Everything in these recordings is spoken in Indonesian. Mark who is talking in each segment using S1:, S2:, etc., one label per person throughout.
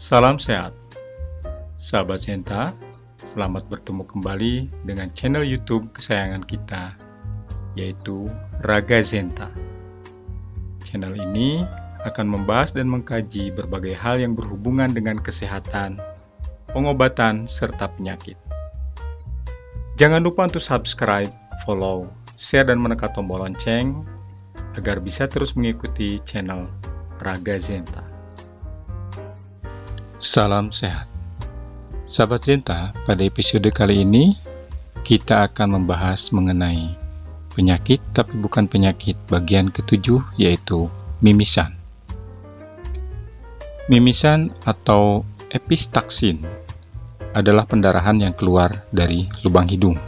S1: Salam sehat, sahabat Zenta. Selamat bertemu kembali dengan channel YouTube kesayangan kita, yaitu Raga Zenta. Channel ini akan membahas dan mengkaji berbagai hal yang berhubungan dengan kesehatan, pengobatan, serta penyakit. Jangan lupa untuk subscribe, follow, share, dan menekan tombol lonceng agar bisa terus mengikuti channel Raga Zenta. Salam sehat. Sahabat Zenta, pada episode kali ini kita akan membahas mengenai penyakit tapi bukan penyakit bagian ketujuh, yaitu mimisan. Mimisan atau epistaksin adalah pendarahan yang keluar dari lubang hidung.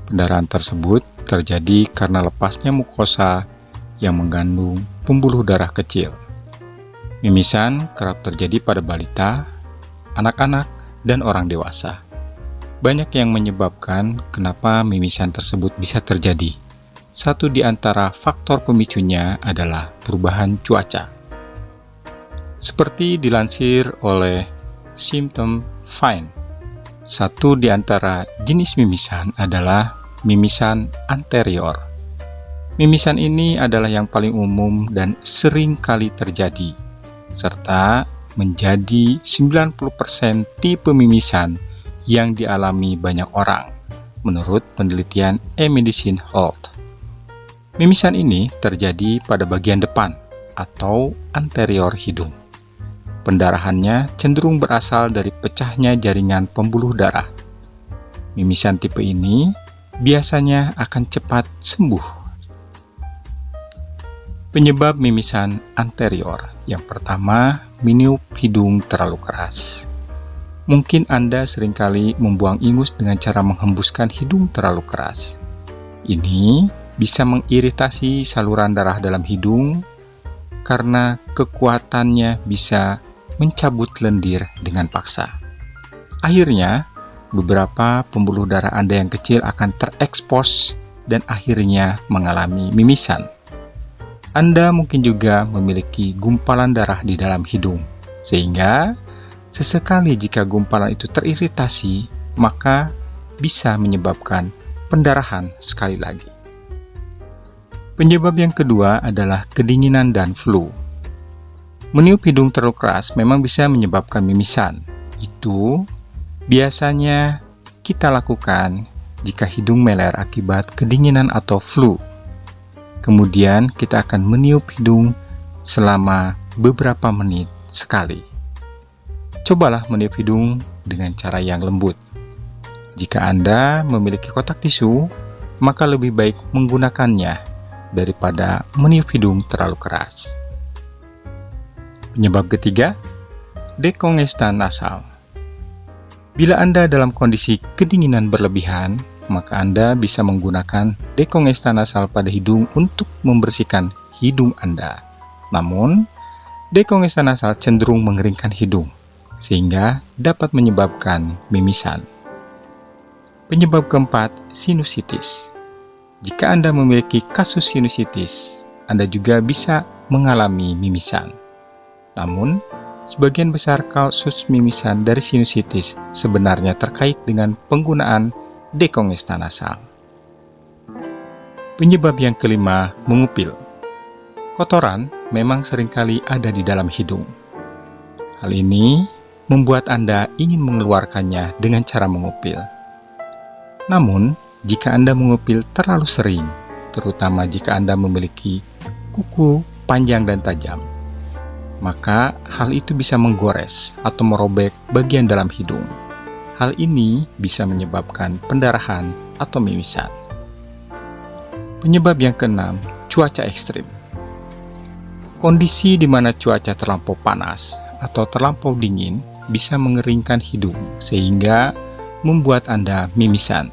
S1: Pendarahan tersebut terjadi karena lepasnya mukosa yang mengandung pembuluh darah kecil. Mimisan kerap terjadi pada balita, anak-anak, dan orang dewasa. Banyak yang menyebabkan kenapa mimisan tersebut bisa terjadi. Satu di antara faktor pemicunya adalah perubahan cuaca. Seperti dilansir oleh Symptom Find, satu di antara jenis mimisan adalah mimisan anterior. Mimisan ini adalah yang paling umum dan sering kali terjadi, serta menjadi 90% tipe mimisan yang dialami banyak orang, menurut penelitian eMedicine Health. Mimisan ini terjadi pada bagian depan atau anterior hidung. Pendarahannya cenderung berasal dari pecahnya jaringan pembuluh darah. Mimisan tipe ini biasanya akan cepat sembuh. Penyebab mimisan anterior. Yang pertama, meniup hidung terlalu keras. Mungkin Anda seringkali membuang ingus dengan cara menghembuskan hidung terlalu keras. Ini bisa mengiritasi saluran darah dalam hidung karena kekuatannya bisa mencabut lendir dengan paksa. Akhirnya, beberapa pembuluh darah Anda yang kecil akan terekspos dan akhirnya mengalami mimisan. Anda mungkin juga memiliki gumpalan darah di dalam hidung, sehingga sesekali jika gumpalan itu teriritasi, maka bisa menyebabkan pendarahan sekali lagi. Penyebab yang kedua adalah kedinginan dan flu. Meniup hidung terlalu keras memang bisa menyebabkan mimisan. Itu biasanya kita lakukan jika hidung meler akibat kedinginan atau flu. Kemudian kita akan meniup hidung selama beberapa menit sekali. Cobalah meniup hidung dengan cara yang lembut. Jika Anda memiliki kotak tisu, maka lebih baik menggunakannya daripada meniup hidung terlalu keras. Penyebab ketiga, dekongestan nasal. Bila Anda dalam kondisi kedinginan berlebihan, maka Anda bisa menggunakan dekongestan nasal pada hidung untuk membersihkan hidung Anda. Namun, dekongestan nasal cenderung mengeringkan hidung, sehingga dapat menyebabkan mimisan. Penyebab keempat, sinusitis. Jika Anda memiliki kasus sinusitis, Anda juga bisa mengalami mimisan. Namun, sebagian besar kasus mimisan dari sinusitis sebenarnya terkait dengan penggunaan dekongestan nasal. Penyebab yang kelima, mengupil. Kotoran memang seringkali ada di dalam hidung. Hal ini membuat Anda ingin mengeluarkannya dengan cara mengupil. Namun, jika Anda mengupil terlalu sering, terutama jika Anda memiliki kuku panjang dan tajam, maka hal itu bisa menggores atau merobek bagian dalam hidung. Hal ini bisa menyebabkan pendarahan atau mimisan. Penyebab yang keenam, cuaca ekstrim. Kondisi di mana cuaca terlampau panas atau terlampau dingin bisa mengeringkan hidung sehingga membuat Anda mimisan.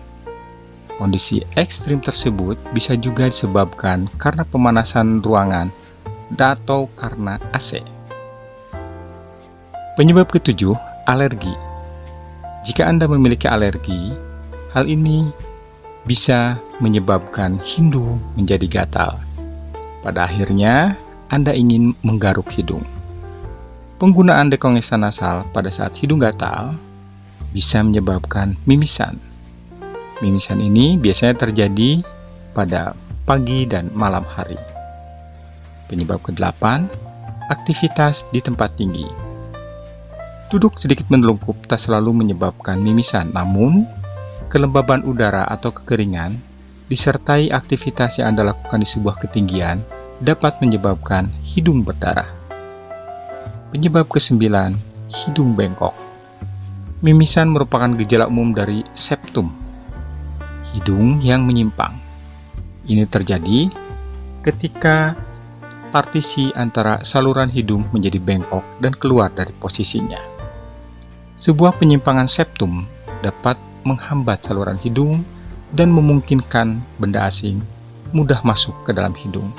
S1: Kondisi ekstrim tersebut bisa juga disebabkan karena pemanasan ruangan atau karena AC. Penyebab ketujuh, alergi. Jika Anda memiliki alergi, hal ini bisa menyebabkan hidung menjadi gatal. Pada akhirnya, Anda ingin menggaruk hidung. Penggunaan dekongesan nasal pada saat hidung gatal bisa menyebabkan mimisan. Mimisan ini biasanya terjadi pada pagi dan malam hari. Penyebab ke-8, aktivitas di tempat tinggi. Duduk sedikit mendelungkup tak selalu menyebabkan mimisan, namun kelembaban udara atau kekeringan disertai aktivitas yang Anda lakukan di sebuah ketinggian dapat menyebabkan hidung berdarah. Penyebab ke-9, hidung bengkok. Mimisan merupakan gejala umum dari septum, hidung yang menyimpang. Ini terjadi ketika partisi antara saluran hidung menjadi bengkok dan keluar dari posisinya. Sebuah penyimpangan septum dapat menghambat saluran hidung dan memungkinkan benda asing mudah masuk ke dalam hidung.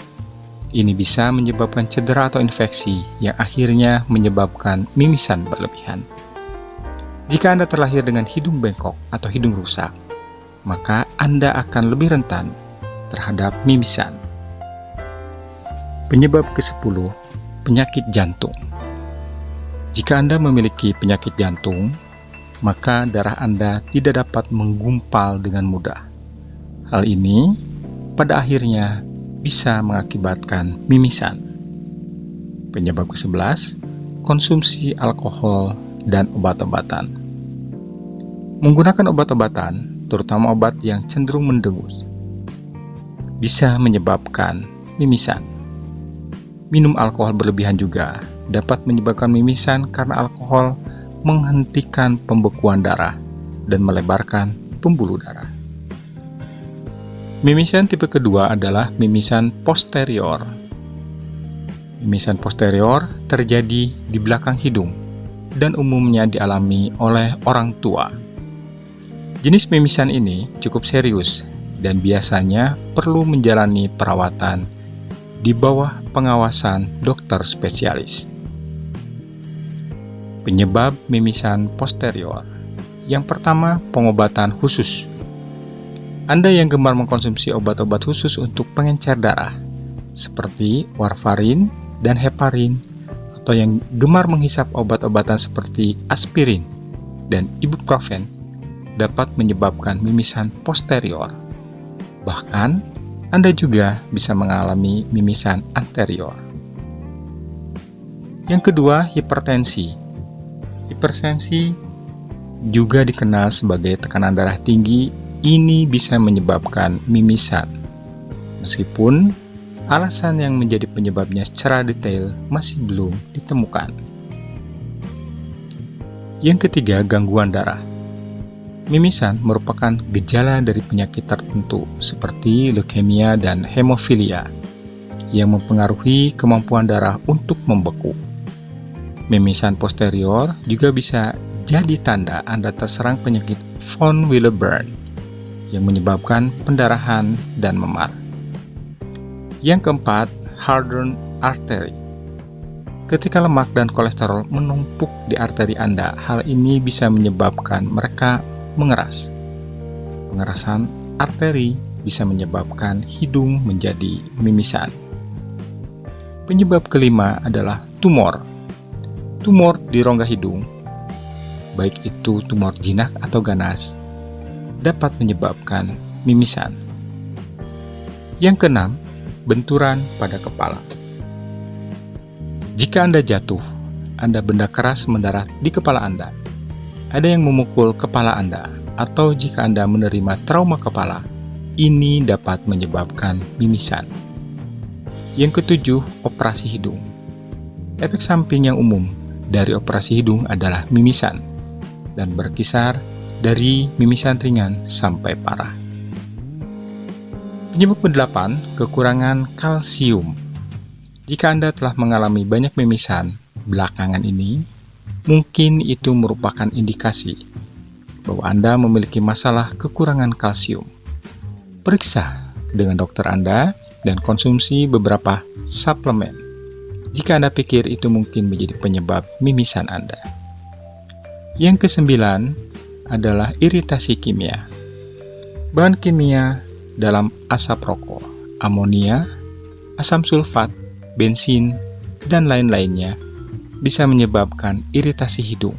S1: Ini bisa menyebabkan cedera atau infeksi yang akhirnya menyebabkan mimisan berlebihan. Jika Anda terlahir dengan hidung bengkok atau hidung rusak, maka Anda akan lebih rentan terhadap mimisan. Penyebab ke-10, penyakit jantung. Jika Anda memiliki penyakit jantung, maka darah Anda tidak dapat menggumpal dengan mudah. Hal ini pada akhirnya bisa mengakibatkan mimisan. Penyebab ke-11, konsumsi alkohol dan obat-obatan. Menggunakan obat-obatan, terutama obat yang cenderung mendengus, bisa menyebabkan mimisan. Minum alkohol berlebihan juga dapat menyebabkan mimisan karena alkohol menghentikan pembekuan darah dan melebarkan pembuluh darah. Mimisan tipe kedua adalah mimisan posterior. Mimisan posterior terjadi di belakang hidung dan umumnya dialami oleh orang tua. Jenis mimisan ini cukup serius dan biasanya perlu menjalani perawatan di bawah pengawasan dokter spesialis. Penyebab mimisan posterior. Yang pertama, pengobatan khusus. Anda yang gemar mengkonsumsi obat-obat khusus untuk pengencer darah, seperti warfarin dan heparin, atau yang gemar menghisap obat-obatan seperti aspirin dan ibuprofen, dapat menyebabkan mimisan posterior. Bahkan, Anda juga bisa mengalami mimisan anterior. Yang kedua, hipertensi. Hipertensi juga dikenal sebagai tekanan darah tinggi. Ini bisa menyebabkan mimisan. Meskipun alasan yang menjadi penyebabnya secara detail masih belum ditemukan. Yang ketiga, gangguan darah. Mimisan merupakan gejala dari penyakit tertentu seperti leukemia dan hemofilia yang mempengaruhi kemampuan darah untuk membeku. Mimisan posterior juga bisa jadi tanda Anda terserang penyakit von Willebrand yang menyebabkan pendarahan dan memar. Yang keempat, hardened artery. Ketika lemak dan kolesterol menumpuk di arteri Anda, hal ini bisa menyebabkan mereka mengeras. Pengerasan arteri bisa menyebabkan hidung menjadi mimisan. Penyebab kelima adalah tumor. Tumor di rongga hidung, baik itu tumor jinak atau ganas, dapat menyebabkan mimisan. Yang keenam, benturan pada kepala. Jika Anda jatuh, ada benda keras mendarat di kepala Anda. Ada yang memukul kepala Anda, atau jika Anda menerima trauma kepala, ini dapat menyebabkan mimisan. Yang ketujuh, operasi hidung. Efek samping yang umum dari operasi hidung adalah mimisan, dan berkisar dari mimisan ringan sampai parah. Penyebab ke-8, kekurangan kalsium. Jika Anda telah mengalami banyak mimisan belakangan ini, mungkin itu merupakan indikasi bahwa Anda memiliki masalah kekurangan kalsium. Periksa dengan dokter Anda dan konsumsi beberapa suplemen jika Anda pikir itu mungkin menjadi penyebab mimisan Anda. Yang ke-9 adalah iritasi kimia. Bahan kimia dalam asap rokok, amonia, asam sulfat, bensin, dan lain-lainnya bisa menyebabkan iritasi hidung,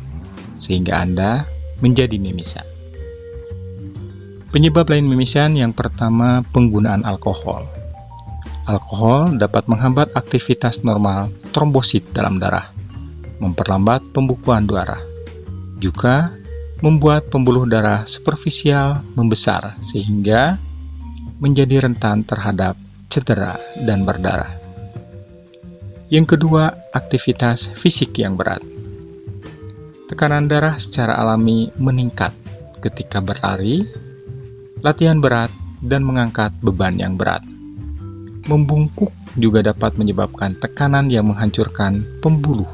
S1: sehingga Anda menjadi mimisan. Penyebab lain mimisan yang pertama, penggunaan alkohol. Alkohol dapat menghambat aktivitas normal trombosit dalam darah, memperlambat pembukuan darah, juga membuat pembuluh darah superficial membesar sehingga menjadi rentan terhadap cedera dan berdarah. Yang kedua, aktivitas fisik yang berat. Tekanan darah secara alami meningkat ketika berlari, latihan berat, dan mengangkat beban yang berat. Membungkuk juga dapat menyebabkan tekanan yang menghancurkan pembuluh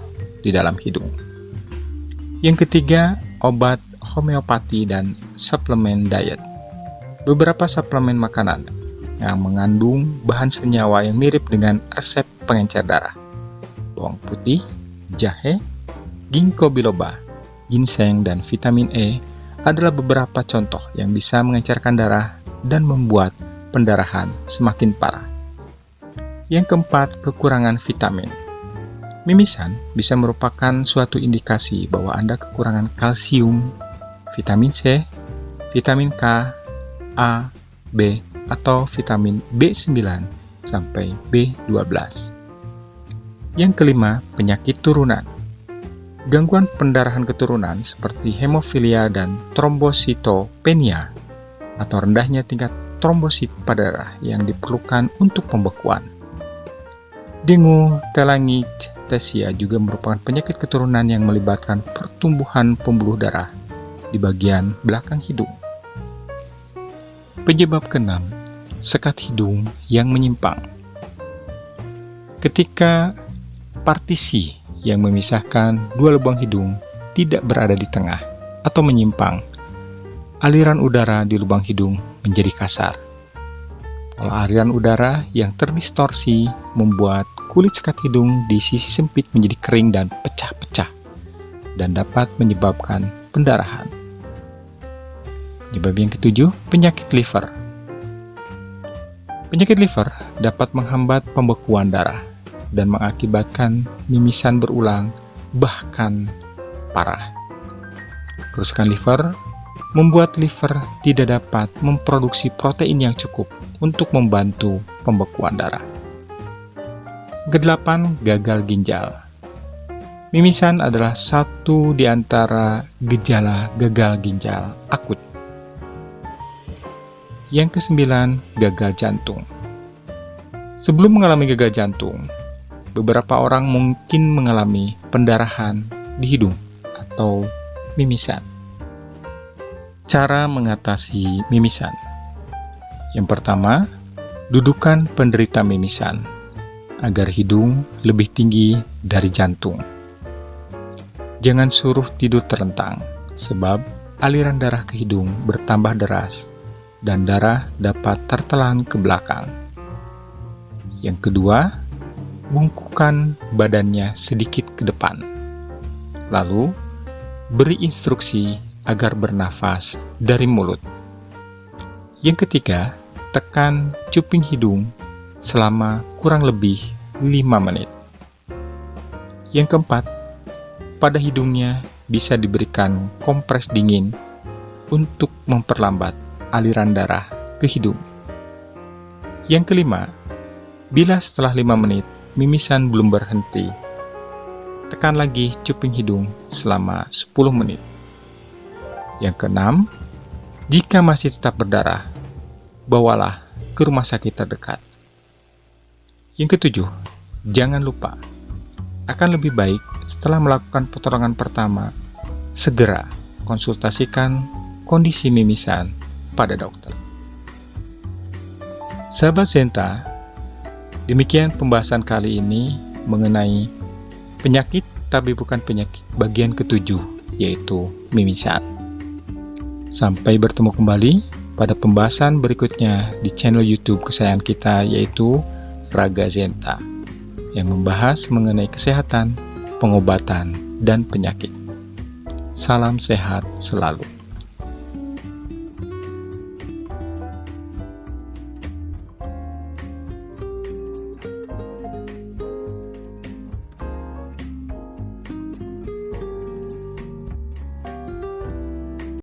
S1: di dalam hidung. Yang ketiga, obat homeopati dan suplemen diet. Beberapa suplemen makanan yang mengandung bahan senyawa yang mirip dengan resep pengencer darah. Bawang putih, jahe, ginkgo biloba, ginseng, dan vitamin E adalah beberapa contoh yang bisa mengencerkan darah dan membuat pendarahan semakin parah. Yang keempat, kekurangan vitamin. Mimisan bisa merupakan suatu indikasi bahwa Anda kekurangan kalsium, vitamin C, vitamin K, A, B, atau vitamin B9 sampai B12. Yang kelima, penyakit turunan. Gangguan pendarahan keturunan seperti hemofilia dan trombositopenia atau rendahnya tingkat trombosit pada darah yang diperlukan untuk pembekuan. Dengue telangiectasia juga merupakan penyakit keturunan yang melibatkan pertumbuhan pembuluh darah di bagian belakang hidung. Penyebab keenam, sekat hidung yang menyimpang. Ketika partisi yang memisahkan dua lubang hidung tidak berada di tengah atau menyimpang, aliran udara di lubang hidung menjadi kasar. Pola aliran udara yang terdistorsi membuat kulit sekat hidung di sisi sempit menjadi kering dan pecah-pecah, dan dapat menyebabkan pendarahan. Penyebab yang ketujuh, penyakit liver. Penyakit liver dapat menghambat pembekuan darah dan mengakibatkan mimisan berulang, bahkan parah. Kerusakan liver membuat liver tidak dapat memproduksi protein yang cukup untuk membantu pembekuan darah. Kedelapan, gagal ginjal. Mimisan adalah satu di antara gejala gagal ginjal akut. Yang kesembilan, gagal jantung. Sebelum mengalami gagal jantung, beberapa orang mungkin mengalami pendarahan di hidung atau mimisan. Cara mengatasi mimisan. Yang pertama, dudukan penderita mimisan agar hidung lebih tinggi dari jantung. Jangan suruh tidur terlentang, sebab aliran darah ke hidung bertambah deras dan darah dapat tertelan ke belakang. Yang kedua, bungkukkan badannya sedikit ke depan. Lalu, beri instruksi agar bernafas dari mulut. Yang ketiga, tekan cuping hidung selama kurang lebih 5 menit. Yang keempat, pada hidungnya bisa diberikan kompres dingin untuk memperlambat aliran darah ke hidung. Yang kelima, bila setelah 5 menit mimisan belum berhenti, tekan lagi cuping hidung selama 10 menit. Yang keenam, jika masih tetap berdarah, bawalah ke rumah sakit terdekat. Yang ketujuh, jangan lupa, akan lebih baik setelah melakukan pertolongan pertama, segera konsultasikan kondisi mimisan pada dokter. Sahabat Zenta, demikian pembahasan kali ini mengenai penyakit tapi bukan penyakit bagian ketujuh, yaitu mimisan. Sampai bertemu kembali pada pembahasan berikutnya di channel YouTube kesayangan kita, yaitu Raga Zenta, yang membahas mengenai kesehatan, pengobatan, dan penyakit. Salam sehat selalu.